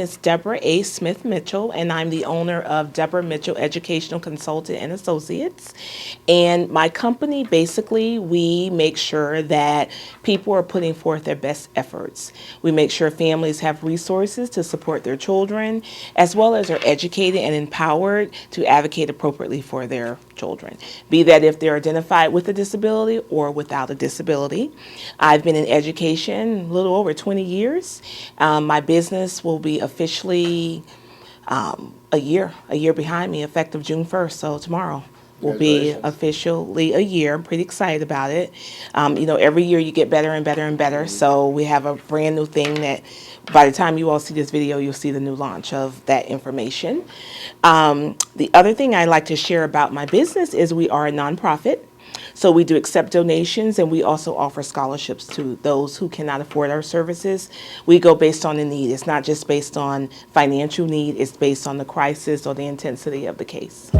is Debra A. Smith Mitchell, and I'm the owner of Debra Mitchell Educational Consultant and Associates. And my company, basically, we make sure that people are putting forth their best efforts. We make sure families have resources to support their children, as well as are educated and empowered to advocate appropriately for their children, be that if they're identified with a disability or without a disability. I've been in education a little over 20 years. My business will be officially a year behind me, effective June 1st, so tomorrow will be officially a year. I'm pretty excited about it. Every year you get better and better and better, so we have a brand new thing that by the time you all see this video, you'll see the new launch of that information. The other thing I like to share about my business is we are a nonprofit. So we do accept donations, and we also offer scholarships to those who cannot afford our services. We go based on the need. It's not just based on financial need. It's based on the crisis or the intensity of the case.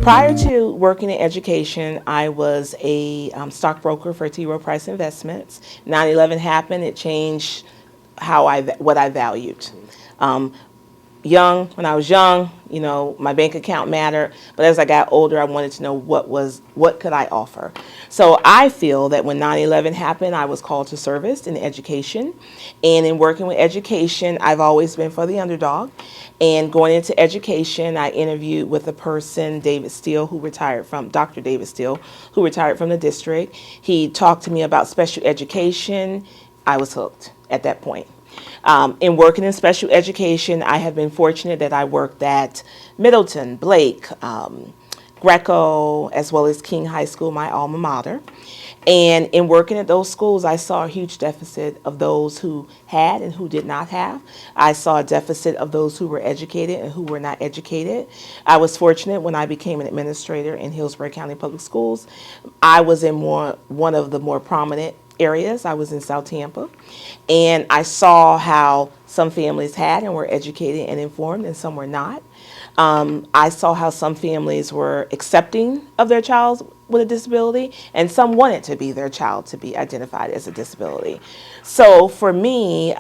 Prior to working in education, I was a stockbroker for T. Rowe Price Investments. 9/11 happened. It changed what I valued. When I was young, my bank account mattered, but as I got older, I wanted to know what could I offer. So I feel that when 9/11 happened, I was called to service in education, and in working with education, I've always been for the underdog. And going into education, I interviewed with a person, Dr. David Steele, who retired from the district. He talked to me about special education. I was hooked at that point. In working in special education, I have been fortunate that I worked at Middleton, Blake, Greco, as well as King High School, my alma mater. And in working at those schools, I saw a huge deficit of those who had and who did not have. I saw a deficit of those who were educated and who were not educated. I was fortunate when I became an administrator in Hillsborough County Public Schools. I was in one of the more prominent areas. I was in South Tampa, and I saw how some families had and were educated and informed, and some were not. I saw how some families were accepting of their child with a disability, and some wanted to be their child to be identified as a disability. So for me,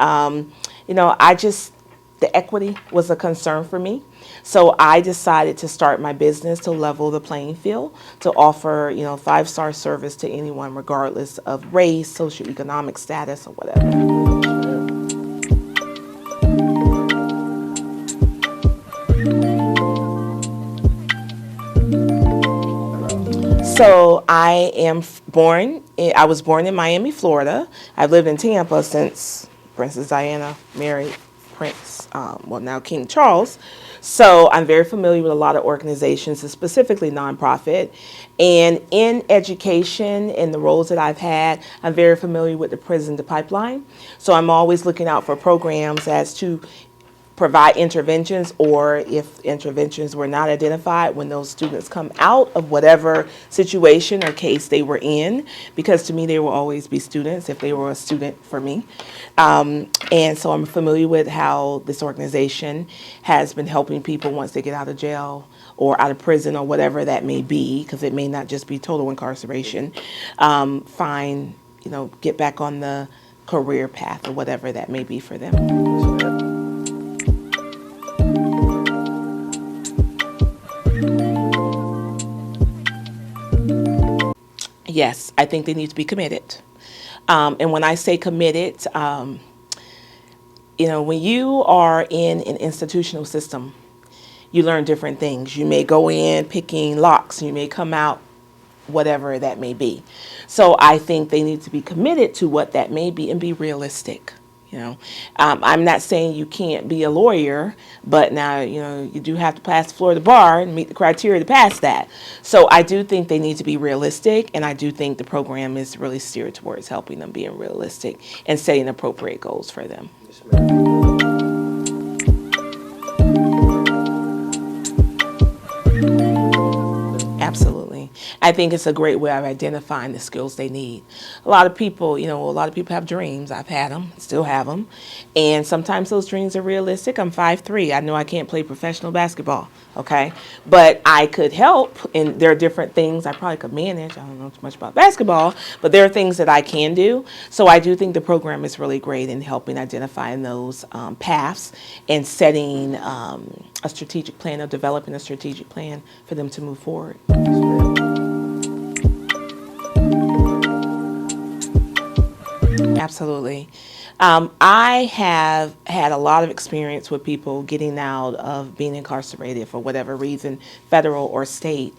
the equity was a concern for me. So I decided to start my business to level the playing field, to offer, 5-star service to anyone regardless of race, socioeconomic status, or whatever. So I was born in Miami, Florida. I've lived in Tampa since Princess Diana married Prince, now King Charles. So I'm very familiar with a lot of organizations, and specifically nonprofit. And in education and the roles that I've had, I'm very familiar with the prison to pipeline. So I'm always looking out for programs as to provide interventions, or if interventions were not identified, when those students come out of whatever situation or case they were in, because to me they will always be students if they were a student for me. And so I'm familiar with how this organization has been helping people once they get out of jail or out of prison or whatever that may be, because it may not just be total incarceration, get back on the career path or whatever that may be for them. Yes, I think they need to be committed. And when I say committed, when you are in an institutional system, you learn different things. You may go in picking locks, you may come out whatever that may be. So I think they need to be committed to what that may be and be realistic. I'm not saying you can't be a lawyer, but now, you do have to pass the Florida bar and meet the criteria to pass that. So I do think they need to be realistic, and I do think the program is really steered towards helping them being realistic and setting appropriate goals for them. Yes, Absolutely. I think it's a great way of identifying the skills they need. A lot of people, a lot of people have dreams. I've had them, still have them. And sometimes those dreams are realistic. I'm 5'3". I know I can't play professional basketball, okay? But I could help, and there are different things I probably could manage. I don't know too much about basketball, but there are things that I can do. So I do think the program is really great in helping identifying those paths and setting a strategic plan, or developing a strategic plan for them to move forward. Absolutely. I have had a lot of experience with people getting out of being incarcerated for whatever reason, federal or state.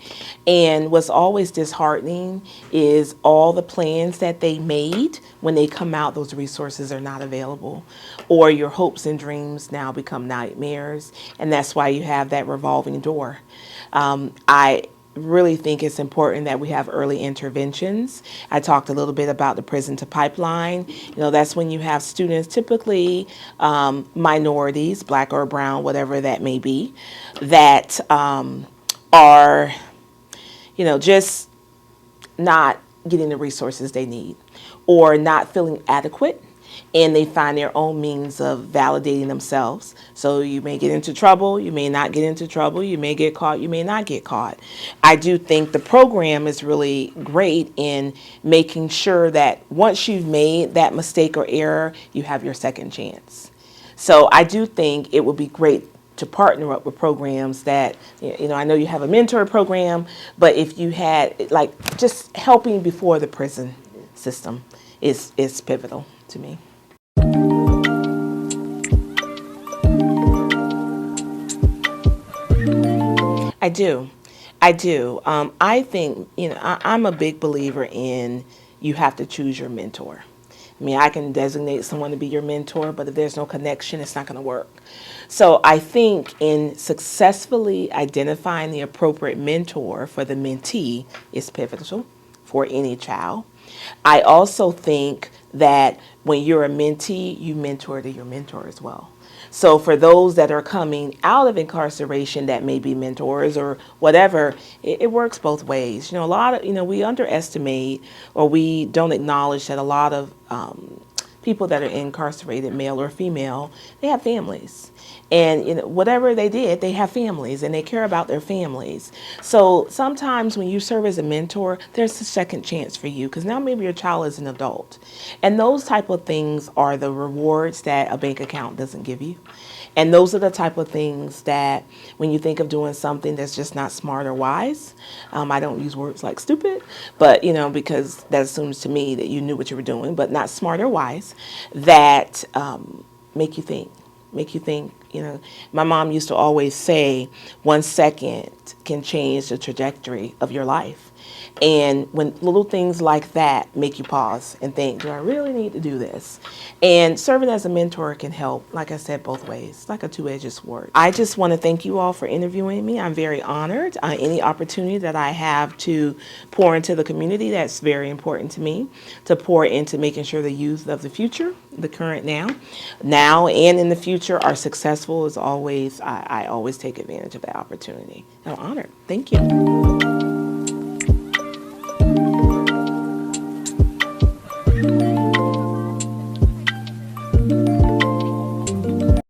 And what's always disheartening is all the plans that they made, when they come out, those resources are not available. Or your hopes and dreams now become nightmares. And that's why you have that revolving door. I really think it's important that we have early interventions. I talked a little bit about the prison to pipeline. That's when you have students, typically minorities, black or brown, whatever that may be, that are, just not getting the resources they need, or not feeling adequate, and they find their own means of validating themselves. So you may get into trouble, you may not get into trouble, you may get caught, you may not get caught. I do think the program is really great in making sure that once you've made that mistake or error, you have your second chance. So I do think it would be great to partner up with programs that, I know you have a mentor program, but if you had, just helping before the prison system is pivotal to me. I do. I think, I'm a big believer in, you have to choose your mentor. I can designate someone to be your mentor, but if there's no connection, it's not going to work. So I think in successfully identifying the appropriate mentor for the mentee is pivotal for any child. I also think that when you're a mentee, you mentor to your mentor as well. So for those that are coming out of incarceration that may be mentors or whatever, it works both ways. A lot of, we underestimate, or we don't acknowledge that a lot of people that are incarcerated, male or female, they have families. And whatever they did, they have families and they care about their families. So sometimes when you serve as a mentor, there's a second chance for you, because now maybe your child is an adult. And those type of things are the rewards that a bank account doesn't give you. And those are the type of things that when you think of doing something that's just not smart or wise, I don't use words like stupid, but because that assumes to me that you knew what you were doing, but not smart or wise, that make you think. My mom used to always say, 1 second can change the trajectory of your life. And when little things like that make you pause and think, do I really need to do this? And serving as a mentor can help, like I said, both ways, like a two-edged sword. I just want to thank you all for interviewing me. I'm very honored. Any opportunity that I have to pour into the community, that's very important to me, to pour into making sure the youth of the future, the current now and in the future, are successful is always, I always take advantage of that opportunity. I'm honored. Thank you.